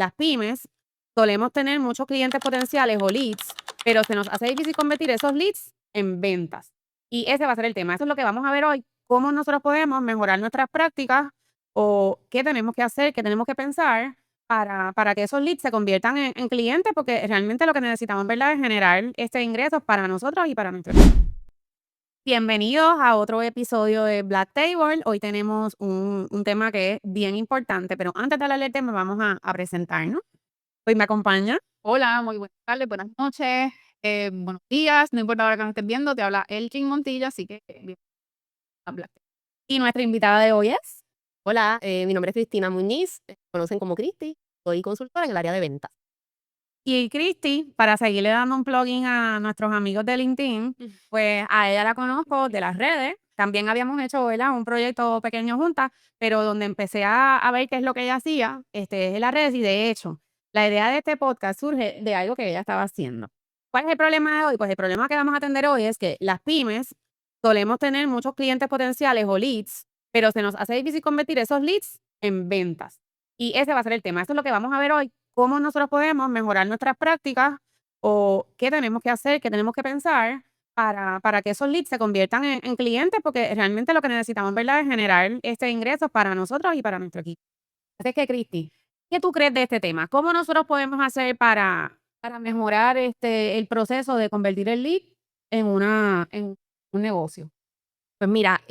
las pymes solemos tener muchos clientes potenciales o leads, pero se nos hace difícil convertir esos leads en ventas. Y ese va a ser el tema. Eso es lo que vamos a ver hoy, cómo nosotros podemos mejorar nuestras prácticas o qué tenemos que hacer, qué tenemos que pensar para que esos leads se conviertan en clientes, porque realmente lo que necesitamos, ¿verdad?, es generar ingresos para nosotros y para nuestros equipo. Bienvenidos a otro episodio de Black Table. Hoy tenemos un tema que es bien importante, pero antes de hablar del tema vamos a presentarnos. Hoy me acompaña Hola, muy buenas tardes, buenas noches, buenos días, no importa la hora que nos estés viendo, te habla Elgin Montilla, así que bienvenido a Black. y nuestra invitada de hoy es. Hola, mi nombre es Cristina Muñiz, me conocen como Cristi, soy consultora en el área de ventas. Y Cristi, para seguirle dando un plugin a nuestros amigos de LinkedIn, pues a ella la conozco de las redes. También habíamos hecho, ¿verdad?, un proyecto pequeño juntas, pero donde empecé a ver qué es lo que ella hacía es en las redes. Y de hecho, la idea de este podcast surge de algo que ella estaba haciendo. ¿Cuál es el problema de hoy? Pues el problema que vamos a atender hoy es que las pymes solemos tener muchos clientes potenciales o leads, pero se nos hace difícil convertir esos leads en ventas. Y ese va a ser el tema. Eso es lo que vamos a ver hoy, cómo nosotros podemos mejorar nuestras prácticas o qué tenemos que hacer, qué tenemos que pensar para que esos leads se conviertan en clientes, porque realmente lo que necesitamos, ¿verdad?, es generar ingresos para nosotros y para nuestro equipo. Así que, Cristi, ¿qué tú crees de este tema? ¿Cómo nosotros podemos hacer para mejorar el proceso de convertir el lead en un negocio? Pues mira,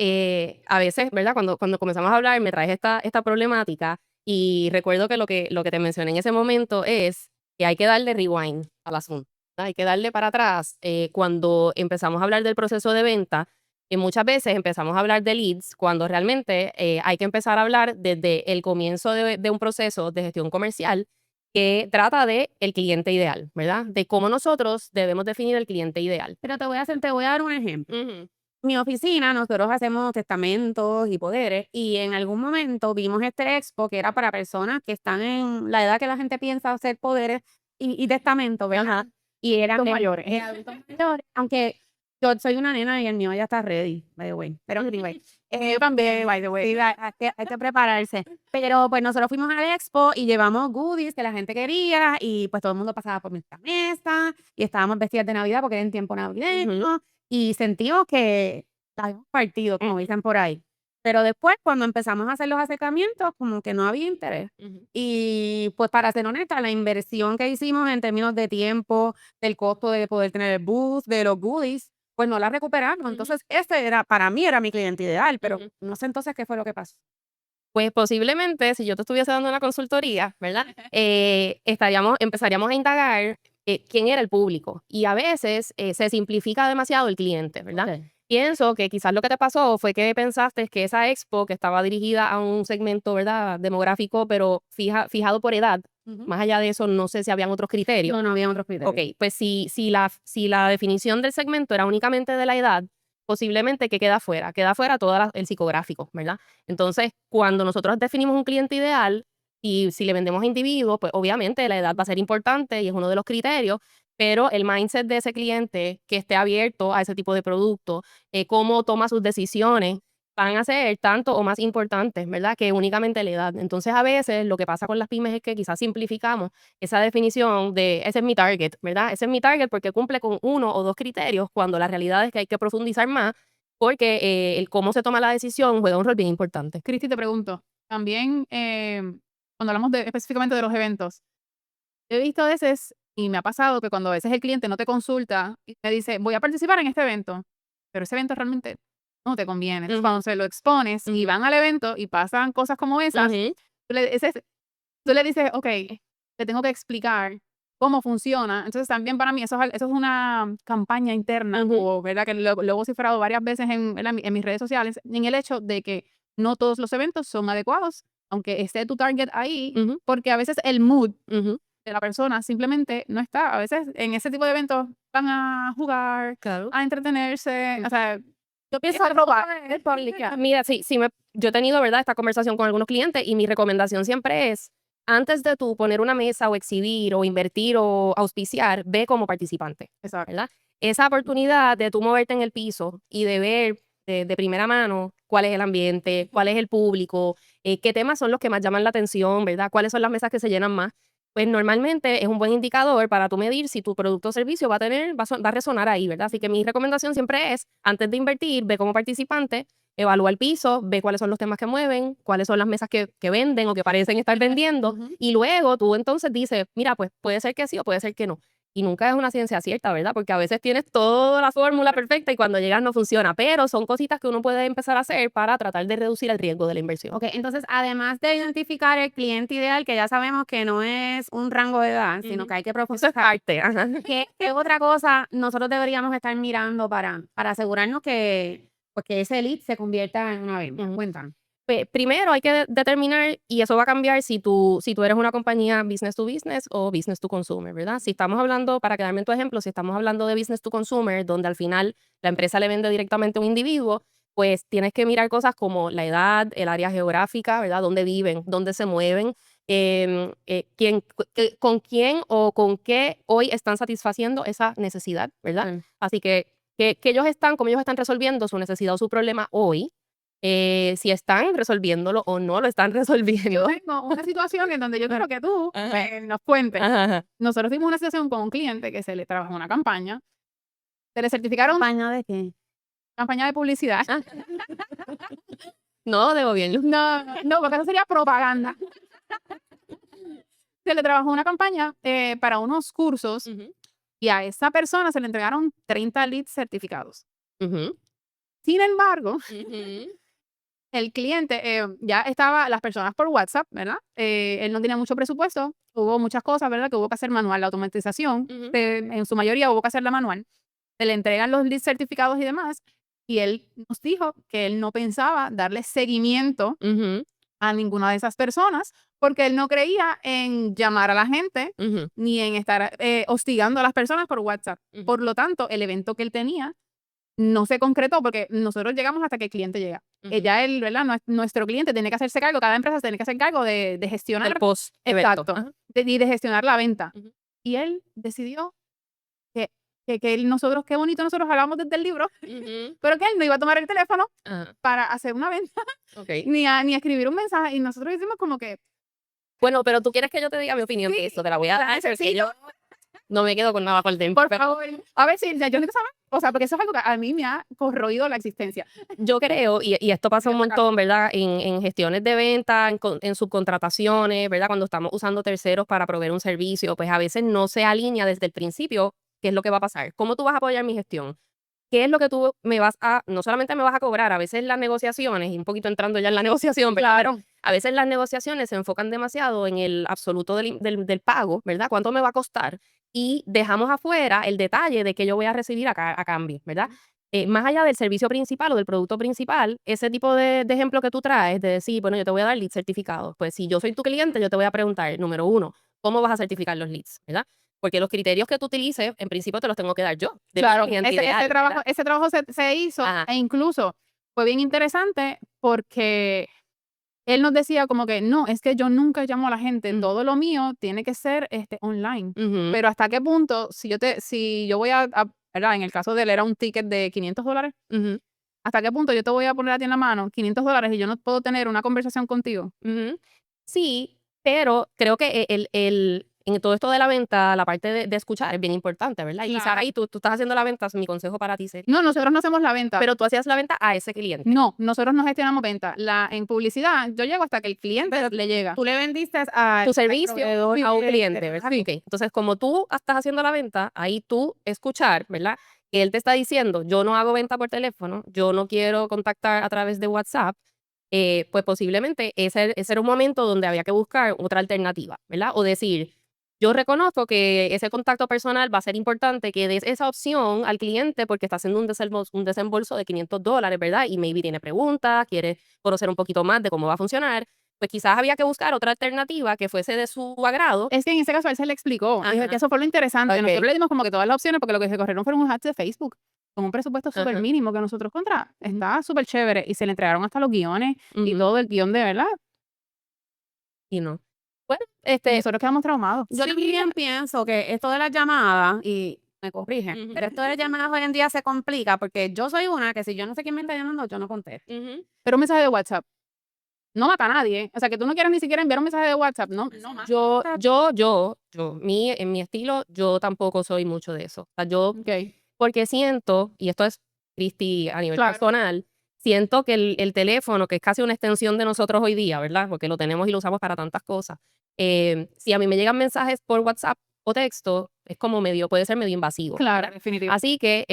a veces, ¿verdad? Cuando comenzamos a hablar me traes esta problemática y recuerdo que lo que te mencioné en ese momento es que hay que darle rewind al asunto, ¿verdad? Hay que darle para atrás cuando empezamos a hablar del proceso de venta, que muchas veces empezamos a hablar de leads cuando realmente hay que empezar a hablar desde el comienzo de un proceso de gestión comercial que trata de el cliente ideal, ¿verdad? De cómo nosotros debemos definir el cliente ideal. Pero te voy a dar un ejemplo. Ujú. Mi oficina, nosotros hacemos testamentos y poderes, y en algún momento vimos este expo que era para personas que están en la edad que la gente piensa hacer poderes y testamentos, ¿verdad? Y eran Adultos mayores. adultos mayores, aunque yo soy una nena y el mío ya está ready, by the way. Pero anyway, Yo también, by the way. sí, hay que prepararse. Pero pues nosotros fuimos al expo y llevamos goodies que la gente quería, y pues todo el mundo pasaba por nuestra mesa y estábamos vestidas de Navidad porque era en tiempo navideño. Y sentimos que la habíamos partido, como dicen por ahí. Pero después, cuando empezamos a hacer los acercamientos, como que no había interés. Ujú. Y pues, para ser honesta, la inversión que hicimos en términos de tiempo, del costo de poder tener el booth, de los goodies, pues no la recuperamos. Ujú. Entonces, para mí era mi cliente ideal, pero Ujú. no sé entonces qué fue lo que pasó. Pues posiblemente, si yo te estuviese dando una consultoría, ¿verdad? Empezaríamos a indagar quién era el público. Y a veces se simplifica demasiado el cliente, ¿verdad? Ok. Pienso que quizás lo que te pasó fue que pensaste que esa expo, que estaba dirigida a un segmento, ¿verdad?, demográfico, pero fijado por edad, Ujú. más allá de eso, no sé si habían otros criterios. No había otros criterios. Ok, pues si la definición del segmento era únicamente de la edad, posiblemente que queda fuera todo el psicográfico, ¿verdad? Entonces, cuando nosotros definimos un cliente ideal y si le vendemos a individuos, pues obviamente la edad va a ser importante y es uno de los criterios, pero el mindset de ese cliente que esté abierto a ese tipo de producto, cómo toma sus decisiones, van a ser tanto o más importantes, ¿verdad?, que únicamente la edad. Entonces, a veces lo que pasa con las pymes es que quizás simplificamos esa definición de ese es mi target, ¿verdad? Ese es mi target porque cumple con uno o dos criterios, cuando la realidad es que hay que profundizar más porque el cómo se toma la decisión juega un rol bien importante. Cristi, te pregunto, también cuando hablamos específicamente de los eventos, he visto a veces, y me ha pasado que cuando a veces el cliente no te consulta y te dice, voy a participar en este evento, pero ese evento realmente no te conviene. Entonces, cuando se lo expones y van al evento y pasan cosas como esas, Ujú. tú le dices, ok, te tengo que explicar cómo funciona. Entonces, también para mí eso es una campaña interna, Ujú. o ¿verdad?, que lo he vociferado varias veces en mis redes sociales, en el hecho de que no todos los eventos son adecuados, aunque esté tu target ahí, Ujú. porque a veces el mood Ujú. de la persona simplemente no está. A veces en ese tipo de eventos van a jugar, Claro. a entretenerse, o sea, Yo pienso a robar. Mira, yo he tenido, ¿verdad?, esta conversación con algunos clientes y mi recomendación siempre es, antes de tú poner una mesa o exhibir o invertir o auspiciar, ve como participante, Exacto. ¿verdad? Esa oportunidad de tú moverte en el piso y de ver de primera mano cuál es el ambiente, cuál es el público, qué temas son los que más llaman la atención, ¿verdad? Cuáles son las mesas que se llenan más. pues normalmente es un buen indicador para tú medir si tu producto o servicio va a resonar ahí, ¿verdad? Así que mi recomendación siempre es, antes de invertir, ve como participante, evalúa el piso, ve cuáles son los temas que mueven, cuáles son las mesas que venden o que parecen estar vendiendo, y luego tú entonces dices, mira, pues puede ser que sí o puede ser que no. Y nunca es una ciencia cierta, ¿verdad? Porque a veces tienes toda la fórmula perfecta y cuando llegas no funciona, pero son cositas que uno puede empezar a hacer para tratar de reducir el riesgo de la inversión. Ok, entonces, además de identificar el cliente ideal, que ya sabemos que no es un rango de edad, sino que hay que Eso es profundizar, parte. Ajá. ¿qué otra cosa nosotros deberíamos estar mirando para asegurarnos que, pues, que ese lead se convierta en una venta? Ujú. Cuéntanos. Primero hay que determinar, y eso va a cambiar si tú eres una compañía business to business o business to consumer, ¿verdad? Si estamos hablando, para quedarme en tu ejemplo, si estamos hablando de business to consumer, donde al final la empresa le vende directamente a un individuo, pues tienes que mirar cosas como la edad, el área geográfica, ¿verdad? Dónde viven, dónde se mueven, con quién o con qué hoy están satisfaciendo esa necesidad, ¿verdad? Sí. Así que cómo ellos están resolviendo su necesidad o su problema hoy, si están resolviéndolo o no lo están Yo resolviendo. tengo una situación en donde yo quiero que tú Ajá. pues, nos cuentes. Ajá, ajá. Nosotros tuvimos una situación con un cliente que se le trabajó una campaña, se le certificaron ¿Campaña de qué? campaña de publicidad. Ah. No, de gobierno. No, porque eso sería propaganda. Se le trabajó una campaña para unos cursos Ujú, y a esa persona se le entregaron 30 leads certificados. ujú, Sin embargo, ujú, el cliente ya estaba, las personas por WhatsApp, ¿verdad? Él no tenía mucho presupuesto, hubo muchas cosas, ¿verdad? Que hubo que hacer manual, la automatización, ujú, en su mayoría hubo que hacerla manual. Se le entregan los leads certificados y demás, y él nos dijo que él no pensaba darle seguimiento ujú, a ninguna de esas personas porque él no creía en llamar a la gente ujú, ni en estar hostigando a las personas por WhatsApp. ujú, Por lo tanto, el evento que él tenía no se concretó porque nosotros llegamos hasta que el cliente llega. ujú. Ya él, ¿verdad? Nuestro cliente tiene que hacerse cargo, cada empresa tiene que hacer cargo de El gestionar, post exacto, Ajá. y de gestionar la venta. Ujú, Y él decidió que, nosotros, qué bonito nosotros hablamos desde el libro, ujú. pero que él no iba a tomar el teléfono Ajá, para hacer una venta okey. ni a escribir un mensaje. Y nosotros hicimos como que, Bueno, pero tú quieres que yo te diga mi opinión de eso, te la voy a la dar porque necesito. yo no me quedo con nada por dentro. Por favor, a ver si ya yo necesito saber, o sea, porque eso es algo que a mí me ha corroído la existencia. Yo creo, y esto pasa un montón, ¿verdad? En gestiones de venta, en subcontrataciones, ¿verdad? Cuando estamos usando terceros para proveer un servicio, pues a veces no se alinea desde el principio qué es lo que va a pasar. ¿Cómo tú vas a apoyar mi gestión? ¿Qué es lo que tú no solamente me vas a cobrar, a veces las negociaciones, y un poquito entrando ya en la negociación, ¿verdad? Pero Claro. a veces las negociaciones se enfocan demasiado en el absoluto del pago, ¿verdad? ¿Cuánto me va a costar? Y dejamos afuera el detalle de que yo voy a recibir a cambio, ¿verdad? Más allá del servicio principal o del producto principal, ese tipo de ejemplo que tú traes, de decir, bueno, yo te voy a dar leads certificados. Pues si yo soy tu cliente, yo te voy a preguntar, número uno, ¿cómo vas a certificar los leads? ¿Verdad? Porque los criterios que tú utilices, en principio te los tengo que dar yo, de mi Claro, cliente ese ideal, trabajo, ¿verdad? ese trabajo se hizo Ajá. e incluso fue bien interesante porque él nos decía como que no, es que yo nunca llamo a la gente, Ujú, todo lo mío tiene que ser online. ujú, Pero hasta qué punto, si yo voy ¿verdad? En el caso de él era un ticket de $500, ujú, ¿hasta qué punto yo te voy a poner a ti en la mano $500 y yo no puedo tener una conversación contigo? ujú. Sí, pero creo que en todo esto de la venta, la parte de escuchar es bien importante, ¿verdad? Y quizás Claro. ahí tú estás haciendo la venta, mi consejo para ti sería, No, nosotros no hacemos la venta. pero tú hacías la venta a ese cliente. No, nosotros no gestionamos venta. En publicidad, yo llego hasta que el cliente le llega. Tú le vendiste a Tu servicio a un cliente, ¿verdad? Sí. Ok. Entonces, como tú estás haciendo la venta, ahí tú escuchar, ¿verdad? Que él te está diciendo, yo no hago venta por teléfono, yo no quiero contactar a través de WhatsApp, pues posiblemente ese era un momento donde había que buscar otra alternativa, ¿verdad? O decir, yo reconozco que ese contacto personal va a ser importante que des esa opción al cliente porque está haciendo un desembolso de $500, ¿verdad? Y maybe tiene preguntas, quiere conocer un poquito más de cómo va a funcionar. Pues quizás había que buscar otra alternativa que fuese de su agrado. Es que en ese caso él se le explicó. Ajá. Que eso fue lo interesante. Ok. Nosotros le dimos como que todas las opciones porque lo que se corrieron fueron unos ads de Facebook con un presupuesto súper Ajá. mínimo que nosotros estaba súper chévere y se le entregaron hasta los guiones y Ujú. todo el guión de verdad. Y no. Bueno, Y nosotros quedamos traumados. Yo también pienso que esto de las llamadas, y me corrigen, Ujú. pero esto de las llamadas hoy en día se complica porque yo soy una que si yo no sé quién me está llamando, yo no contesto. Ujú. Pero un mensaje de WhatsApp. no mata a nadie. O sea, que tú no quieras ni siquiera enviar un mensaje de WhatsApp, no mata. En mi estilo, yo tampoco soy mucho de eso. O sea, yo, Ok, porque siento, y esto es Cristi a nivel claro. personal, siento que el teléfono, que es casi una extensión de nosotros hoy día, ¿verdad? Porque lo tenemos y lo usamos para tantas cosas. Si a mí me llegan mensajes por WhatsApp o texto, es como puede ser medio invasivo. Claro, definitivo. Así que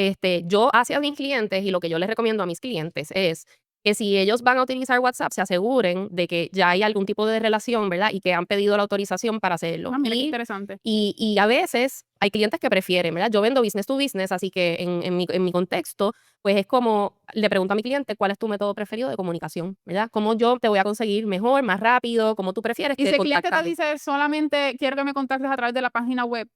yo hacia mis clientes y lo que yo les recomiendo a mis clientes es que si ellos van a utilizar WhatsApp, se aseguren de que ya hay algún tipo de relación, ¿verdad? Y que han pedido la autorización para hacerlo. Mira qué interesante. Y a veces hay clientes que prefieren, ¿verdad? Yo vendo business to business, así que en mi contexto, pues es como, le pregunto a mi cliente cuál es tu método preferido de comunicación, ¿verdad? ¿Cómo yo te voy a conseguir mejor, más rápido? ¿Cómo tú prefieres Y que si el cliente te contactarme? dice solamente quiero que me contactes a través de la página web,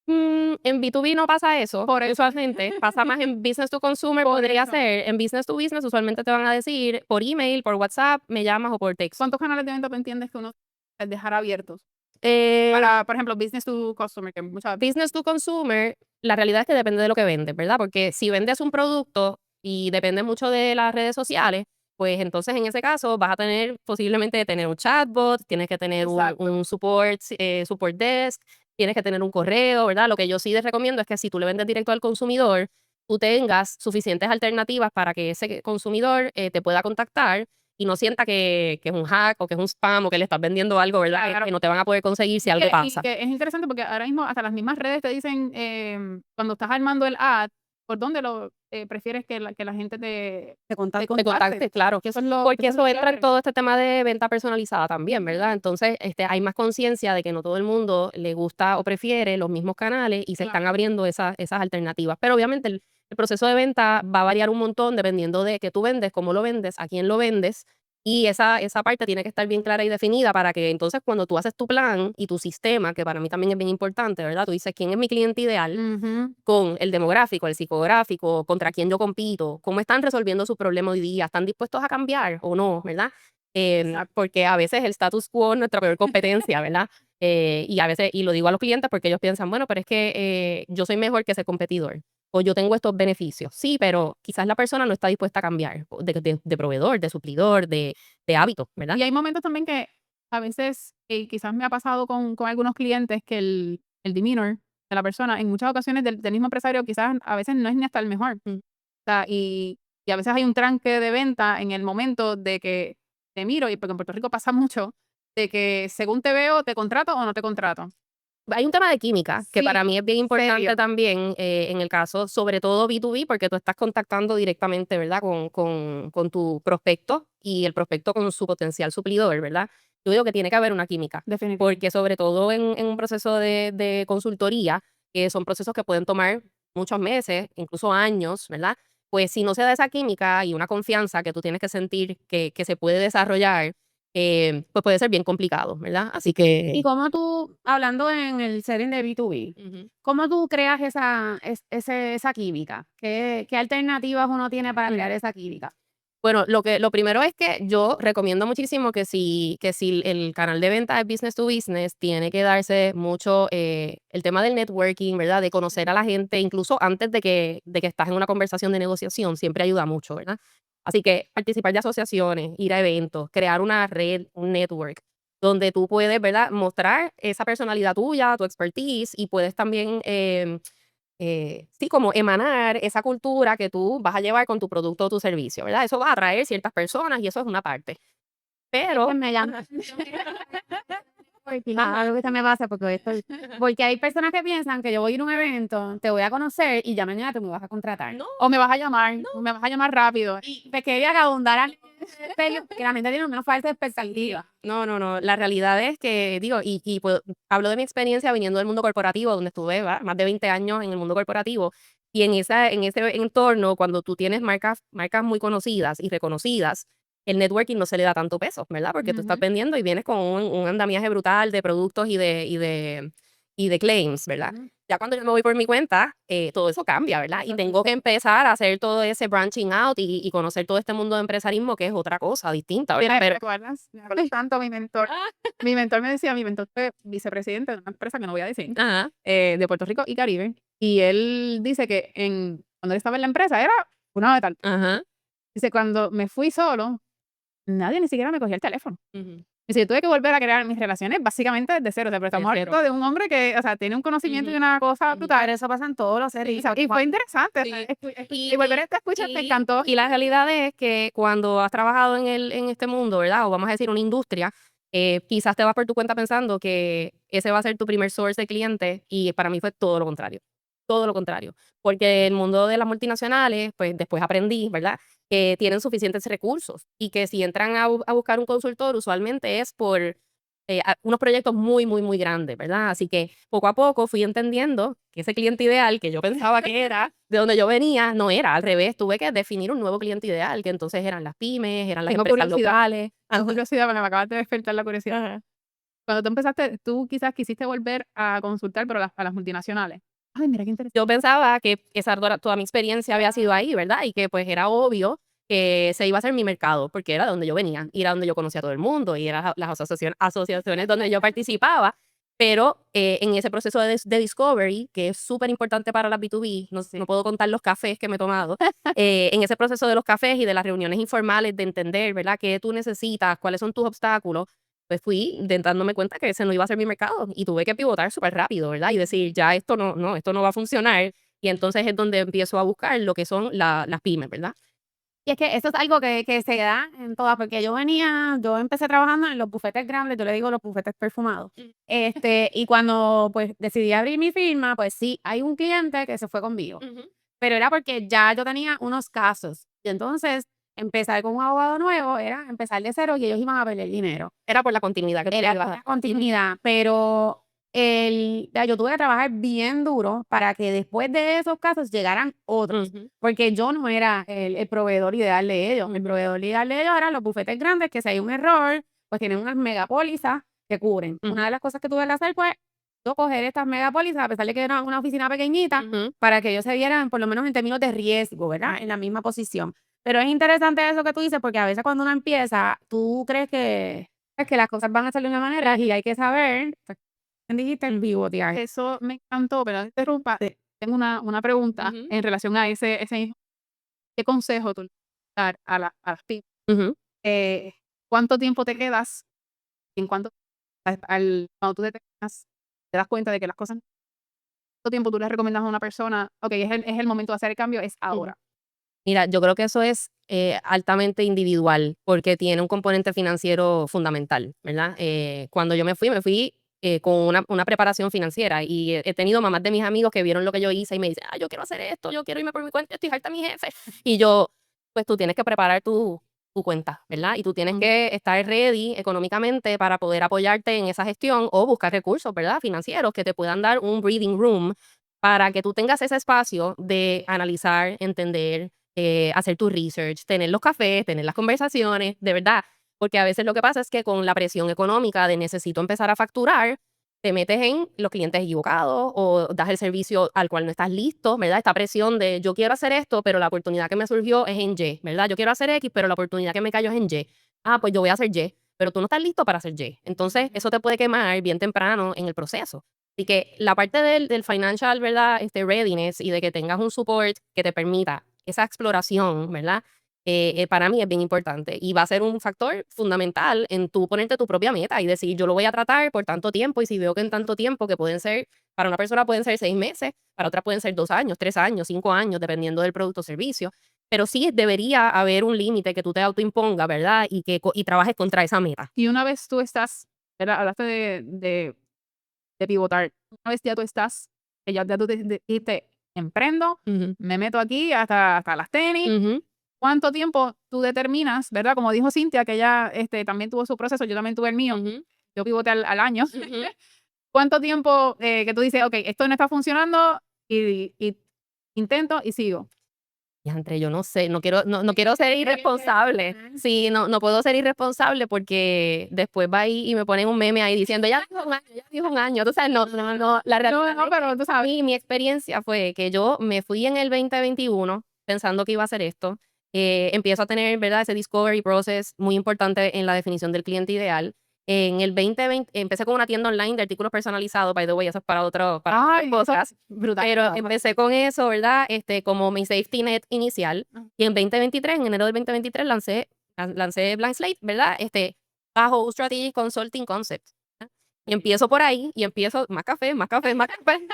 En B2B no pasa eso, por eso, usualmente. Pasa más en business to consumer, por podría eso. ser. En business to business, usualmente te van a decir por email, por WhatsApp, me llamas o por texto. ¿Cuántos canales de venta tú entiendes que uno debe dejar abiertos? Eh, Para, por ejemplo, business to customer, que muchas veces. Business to consumer, la realidad es que depende de lo que vendes, ¿verdad? Porque si vendes un producto y depende mucho de las redes sociales, pues entonces en ese caso vas a tener posiblemente tener un chatbot, tienes que tener Exacto. un support desk, tienes que tener un correo, ¿verdad? Lo que yo sí les recomiendo es que si tú le vendes directo al consumidor, tú tengas suficientes alternativas para que ese consumidor te pueda contactar y no sienta que es un hack o que es un spam o que le estás vendiendo algo, ¿verdad? Claro. Que no te van a poder conseguir si algo Y pasa. que es interesante porque ahora mismo hasta las mismas redes te dicen, cuando estás armando el ad, ¿por dónde lo prefieres que la gente te Te contacto. Te contacte, claro. Que eso es lo Porque eso es eso lo entra en chévere. todo este tema de venta personalizada también, ¿verdad? Entonces, hay más conciencia de que no todo el mundo le gusta o prefiere los mismos canales y se están Claro. abriendo esas alternativas. Pero obviamente el proceso de venta va a variar un montón dependiendo de qué tú vendes, cómo lo vendes, a quién lo vendes. Y esa parte tiene que estar bien clara y definida para que entonces cuando tú haces tu plan y tu sistema, que para mí también es bien importante, ¿verdad? Tú dices quién es mi cliente ideal, Ujú. con el demográfico, el psicográfico, contra quién yo compito, cómo están resolviendo sus problemas hoy día, están dispuestos a cambiar o no, ¿verdad? Exacto. Porque a veces el status quo es nuestra peor competencia, ¿verdad? Y a veces, y lo digo a los clientes porque ellos piensan, bueno, pero es que yo soy mejor que ese competidor o yo tengo estos beneficios. Sí, pero quizás la persona no está dispuesta a cambiar de proveedor, de suplidor, de hábito, ¿verdad? Y hay momentos también que a veces, quizás me ha pasado con algunos clientes que el demeanor de la persona, en muchas ocasiones del mismo empresario, quizás a veces no es ni hasta el mejor. Mm. O sea, y a veces hay un tranque de venta en el momento de que te miro, y porque en Puerto Rico pasa mucho, de que según te veo, te contrato o no te contrato. Hay un tema de química que Sí, para mí es bien importante serio. también en el caso, sobre todo B2B, porque tú estás contactando directamente, ¿verdad? Con tu prospecto y el prospecto con su potencial suplidor, ¿verdad? Yo digo que tiene que haber una química, Definitivo. porque sobre todo en un proceso de consultoría, que son procesos que pueden tomar muchos meses, incluso años, ¿verdad? Pues si no se da esa química y una confianza que tú tienes que sentir que se puede desarrollar, pues puede ser bien complicado, ¿verdad? Así ¿Y que... cómo tú, hablando en el setting de B2B, Ujú. cómo tú creas esa química? ¿Qué alternativas uno tiene para crear esa química? Bueno, lo primero es que yo recomiendo muchísimo que si el canal de venta es business to business, tiene que darse mucho el tema del networking, ¿verdad? De conocer a la gente, incluso antes de que estás en una conversación de negociación, siempre ayuda mucho, ¿verdad? Así que participar de asociaciones, ir a eventos, crear una red, un network, donde tú puedes, ¿verdad? Mostrar esa personalidad tuya, tu expertise y puedes también sí, como emanar esa cultura que tú vas a llevar con tu producto o tu servicio, ¿verdad? Eso va a atraer ciertas personas y eso es una parte. Que Pero, me llama. Algo que se me pasa porque hay personas que piensan que yo voy a ir a un evento, te voy a conocer y ya mañana tú me vas a contratar. no, O me vas a llamar, o me vas a llamar rápido. Y me quería que abundaran que la mente tiene menos falsa expectativa. no. La realidad es que, digo, hablo de mi experiencia viniendo del mundo corporativo, donde estuve más de 20 años en el mundo corporativo. Y en ese entorno, cuando tú tienes marcas muy conocidas y reconocidas, el networking no se le da tanto peso, ¿verdad? Porque tú estás Ujú. vendiendo y vienes con un andamiaje brutal de productos y de claims, ¿verdad? Ujú. Ya cuando yo me voy por mi cuenta, todo eso cambia, ¿verdad? Y tengo que empezar a hacer todo ese branching out y conocer todo este mundo de empresarismo que es otra cosa distinta, ¿verdad? Mira, ¿te acuerdas? Me acuerdo tanto mi mentor. Mi mentor me decía, mi mentor fue vicepresidente de una empresa que no voy a decir, Ajá. de Puerto Rico y Caribe. Y él dice que cuando él estaba en la empresa era una de tal. Ajá. Dice, cuando me fui solo, nadie ni siquiera me cogía el teléfono. Ujú. Y si yo tuve que volver a crear mis relaciones básicamente desde cero, o sea, pero estamos cero. hablando de un hombre que, o sea, tiene un conocimiento Ujú. y una cosa Ujú. brutal. Pero eso pasa en todos los Sí, servicios. y fue interesante, o Sí. sea, Y- y volver a escuchar me y- encantó. Y la realidad es que cuando has trabajado en este mundo, ¿verdad? O vamos a decir una industria, quizás te vas por tu cuenta pensando que ese va a ser tu primer source de cliente y para mí fue todo lo contrario. Todo lo contrario. Porque el mundo de las multinacionales, pues después aprendí, ¿verdad? Que tienen suficientes recursos y que si entran a buscar un consultor, usualmente es por unos proyectos muy, muy, muy grandes, ¿verdad? Así que poco a poco fui entendiendo que ese cliente ideal que yo pensaba que era, de donde yo venía, no era, al revés, tuve que definir un nuevo cliente ideal, que entonces eran las pymes, eran las Tengo empresas curiosidad. locales. Tengo curiosidad, porque me acabas de despertar la curiosidad. Cuando tú empezaste, tú quizás quisiste volver a consultar, pero a las multinacionales. Ay, mira qué interesante. Yo pensaba que toda mi experiencia había sido ahí, ¿verdad? Y que pues era obvio que se iba a hacer mi mercado, porque era de donde yo venía, y era donde yo conocía a todo el mundo, y eran las asociaciones donde yo participaba. Pero en ese proceso de discovery, que es súper importante para las B2B, no puedo contar los cafés que me he tomado, en ese proceso de los cafés y de las reuniones informales, de entender, ¿verdad?, qué tú necesitas, cuáles son tus obstáculos, pues fui dándome cuenta que ese no iba a ser mi mercado y tuve que pivotar súper rápido, ¿verdad? Y decir, ya esto esto no va a funcionar. Y entonces es donde empiezo a buscar lo que son las pymes, ¿verdad? Y es que eso es algo que se da en todas, porque yo empecé trabajando en los bufetes grandes, yo le digo los bufetes perfumados. Y cuando pues decidí abrir mi firma, pues sí, hay un cliente que se fue conmigo, pero era porque ya yo tenía unos casos. Y entonces empezar con un abogado nuevo era empezar de cero y ellos iban a perder dinero. Era por la continuidad que tú le Era ibas a la dar. continuidad, pero yo tuve que trabajar bien duro para que después de esos casos llegaran otros, Ujú. porque yo no era el proveedor ideal de ellos. El proveedor ideal de ellos eran los bufetes grandes, que si hay un error, pues tienen unas megapólizas que cubren. Ujú. Una de las cosas que tuve que hacer fue yo coger estas megapólizas, a pesar de que era una oficina pequeñita, Ujú. para que ellos se vieran, por lo menos en términos de riesgo, ¿verdad? En la misma posición. Pero es interesante eso que tú dices, porque a veces cuando uno empieza, tú crees que las cosas van a salir de una manera y hay que saber, pues, ¿qué dijiste? En vivo, tía. Eso me encantó, pero no te interrumpa. Tengo una pregunta Ujú. en relación a ese mismo. ¿Qué consejo tú le das dar a las pymes? Ujú. ¿Cuánto tiempo te quedas? ¿En cuánto, cuando tú te das cuenta de que las cosas, cuánto tiempo tú le recomiendas a una persona? Ok, es el momento de hacer el cambio, es ahora. Mira, yo creo que eso es altamente individual porque tiene un componente financiero fundamental, ¿verdad? Cuando yo me fui con una preparación financiera y he tenido mamás de mis amigos que vieron lo que yo hice y me dicen, yo quiero hacer esto, yo quiero irme por mi cuenta, estoy harta de mi jefe. Y yo, pues tú tienes que preparar tu cuenta, ¿verdad? Y tú tienes que estar ready económicamente para poder apoyarte en esa gestión o buscar recursos, ¿verdad? Financieros que te puedan dar un breathing room para que tú tengas ese espacio de analizar, entender, hacer tu research, tener los cafés, tener las conversaciones, de verdad. Porque a veces lo que pasa es que con la presión económica de necesito empezar a facturar, te metes en los clientes equivocados o das el servicio al cual no estás listo, ¿verdad? Esta presión de yo quiero hacer esto, pero la oportunidad que me surgió es en Y, ¿verdad? Yo quiero hacer X, pero la oportunidad que me cayó es en Y. Pues yo voy a hacer Y, pero tú no estás listo para hacer Y. Entonces, eso te puede quemar bien temprano en el proceso. Así que la parte del financial, ¿verdad? Readiness y de que tengas un support que te permita esa exploración, ¿verdad? Para mí es bien importante y va a ser un factor fundamental en tú ponerte tu propia meta y decir, yo lo voy a tratar por tanto tiempo y si veo que en tanto tiempo, que pueden ser, para una persona pueden ser 6 meses, para otra pueden ser 2 años, 3 años, 5 años, dependiendo del producto o servicio, pero sí debería haber un límite que tú te autoimpongas, ¿verdad? Y trabajes contra esa meta. Y una vez tú estás, ¿verdad? Hablaste de pivotar. Una vez ya tú estás, que ya tú dijiste, emprendo, Ujú. me meto aquí hasta las tenis. Ujú. ¿Cuánto tiempo tú determinas, verdad? Como dijo Cintia, que ella también tuvo su proceso, yo también tuve el mío, Ujú. yo pivoté al año. Ujú. ¿Cuánto tiempo que tú dices, ok, esto no está funcionando y intento y sigo? Diantre, yo no sé, no quiero ser irresponsable. Sí, no puedo ser irresponsable porque después va ahí y me ponen un meme ahí diciendo, ya dijo un año, ya dijo un año. Entonces, la realidad No, pero tú sabes. mi experiencia fue que yo me fui en el 2021 pensando que iba a hacer esto. Empiezo a tener, ¿verdad? Ese discovery process muy importante en la definición del cliente ideal. En el 2020 empecé con una tienda online de artículos personalizados, by the way, eso es para otro Ay, podcast. brutal. Pero empecé con eso, ¿verdad? Como mi safety net inicial. Ajá. Y en 2023, en enero del 2023, lancé lancé Blank Slate, ¿verdad? Bajo Strategic Consulting Concepts. ¿verdad? Y empiezo por ahí, y empiezo más café, más café, más café.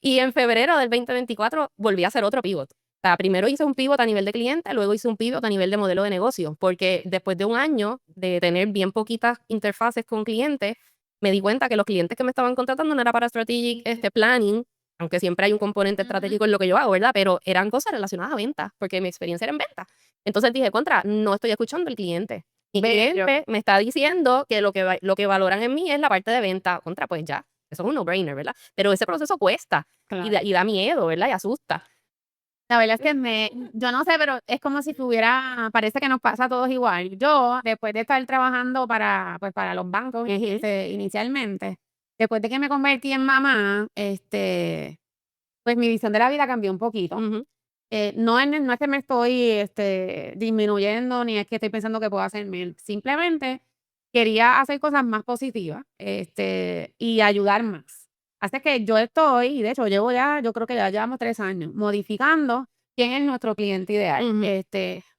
Y en febrero del 2024 volví a hacer otro pivot. O sea, primero hice un pivot a nivel de cliente, luego hice un pivot a nivel de modelo de negocio, porque después de un año de tener bien poquitas interfaces con clientes, me di cuenta que los clientes que me estaban contratando no era para strategic planning, aunque siempre hay un componente estratégico en lo que yo hago, ¿verdad? Pero eran cosas relacionadas a ventas, porque mi experiencia era en ventas. Entonces dije, no estoy escuchando al cliente. Mi Bello. cliente me está diciendo que lo que valoran en mí es la parte de venta. Pues ya, eso es un no-brainer, ¿verdad? Pero ese proceso cuesta y da miedo, ¿verdad? Y asusta. La verdad es que yo no sé, pero es como si parece que nos pasa a todos igual. Yo, después de estar trabajando para los bancos, inicialmente, después de que me convertí en mamá, pues mi visión de la vida cambió un poquito. Ujú. No es que me estoy disminuyendo, ni es que estoy pensando que puedo hacer menos. Simplemente quería hacer cosas más positivas, y ayudar más. Así que yo estoy, y de hecho yo creo que ya llevamos 3 años, modificando quién es nuestro cliente ideal. Ujú.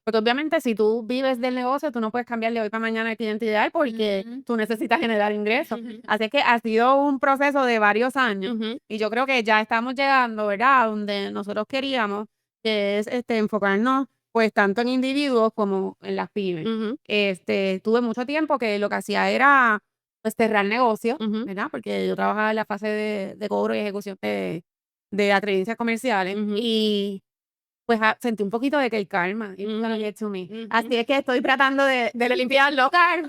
Porque obviamente si tú vives del negocio, tú no puedes cambiar de hoy para mañana el cliente ideal porque tú necesitas generar ingresos. Así que ha sido un proceso de varios años, Ujú. y yo creo que ya estamos llegando, ¿verdad?, a donde nosotros queríamos, que es enfocarnos pues tanto en individuos como en las pymes. Ujú. Tuve mucho tiempo que lo que hacía era pues cerrar negocios, Ujú. ¿verdad? Porque yo trabajaba en la fase de cobro y ejecución de atrevicias comerciales, Ujú. y pues sentí un poquito de que el karma is gonna get to me. Ujú. Así es que estoy tratando de limpiarlo, karma.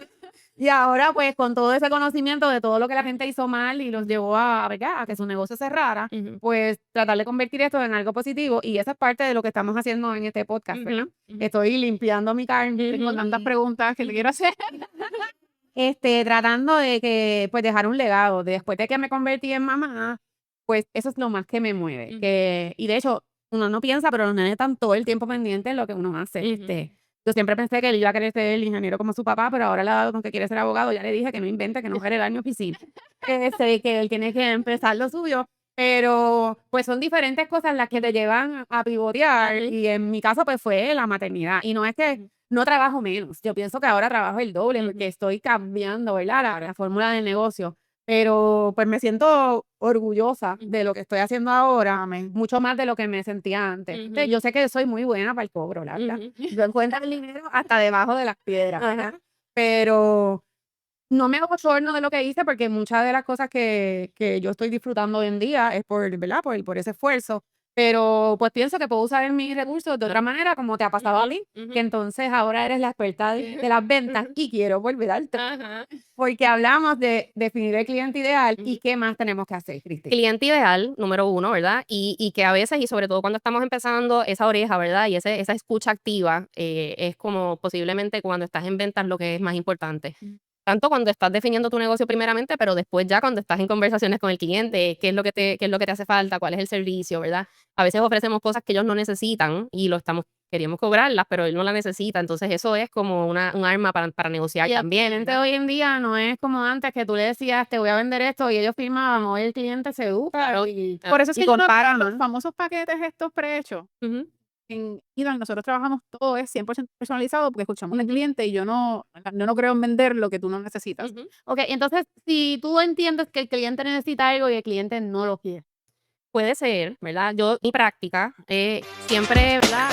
Y ahora pues con todo ese conocimiento de todo lo que la gente hizo mal y los llevó ¿verdad?, a que su negocio cerrara, Ujú. pues tratar de convertir esto en algo positivo, y esa es parte de lo que estamos haciendo en este podcast, ¿verdad? Ujú. Estoy limpiando mi karma. Tengo tantas preguntas que le quiero hacer. Tratando de que, pues, dejar un legado. Después de que me convertí en mamá, pues, eso es lo más que me mueve. Ujú. Y de hecho, uno no piensa, pero los nenes están todo el tiempo pendientes de lo que uno hace. Ujú. Yo siempre pensé que él iba a querer ser ingeniero como su papá, pero ahora le ha dado con que quiere ser abogado. Ya le dije que no invente, que no quiere heredar mi oficina. Que él tiene que empezar lo suyo. Pero, pues, son diferentes cosas las que te llevan a pivotear, Ujú. y en mi caso, pues, fue la maternidad. Y no es que no trabajo menos. Yo pienso que ahora trabajo el doble porque estoy cambiando, ¿verdad?, la fórmula del negocio. Pero pues me siento orgullosa de lo que estoy haciendo ahora, Amén. mucho más de lo que me sentía antes. Ujú. Yo sé que soy muy buena para el cobro, la verdad. Ujú. Yo encuentro el dinero hasta debajo de las piedras. Ajá. Pero no me abochorno de lo que hice porque muchas de las cosas que yo estoy disfrutando hoy en día es ¿verdad?, por ese esfuerzo. Pero pues pienso que puedo usar mis recursos de otra manera, como te ha pasado a ti, Ujú. que entonces ahora eres la experta de las ventas y quiero volver al tema, Ajá. porque hablamos de definir el cliente ideal y Ujú. qué más tenemos que hacer, Cristi. Cliente ideal, número 1, ¿verdad? Y que a veces, y sobre todo cuando estamos empezando, esa oreja, ¿verdad? Y esa escucha activa, es como posiblemente cuando estás en ventas lo que es más importante. Tanto cuando estás definiendo tu negocio primeramente, pero después ya cuando estás en conversaciones con el cliente, qué es lo que te hace falta, cuál es el servicio, ¿verdad? A veces ofrecemos cosas que ellos no necesitan y queríamos cobrarlas, pero él no la necesita. Entonces eso es como un arma para negociar Y el también, cliente ¿verdad? hoy en día no es como antes, que tú le decías, te voy a vender esto, y ellos firmaban. Hoy el cliente se educa Claro. y Por eso es y que yo compara los más. famosos paquetes estos prehechos, Ujú. en Iván, nosotros trabajamos todo es 100% personalizado porque escuchamos al cliente y yo no creo en vender lo que tú no necesitas. Ujú. Ok, entonces, si tú entiendes que el cliente necesita algo y el cliente no lo quiere. Puede ser, ¿verdad? Mi práctica, siempre, ¿verdad?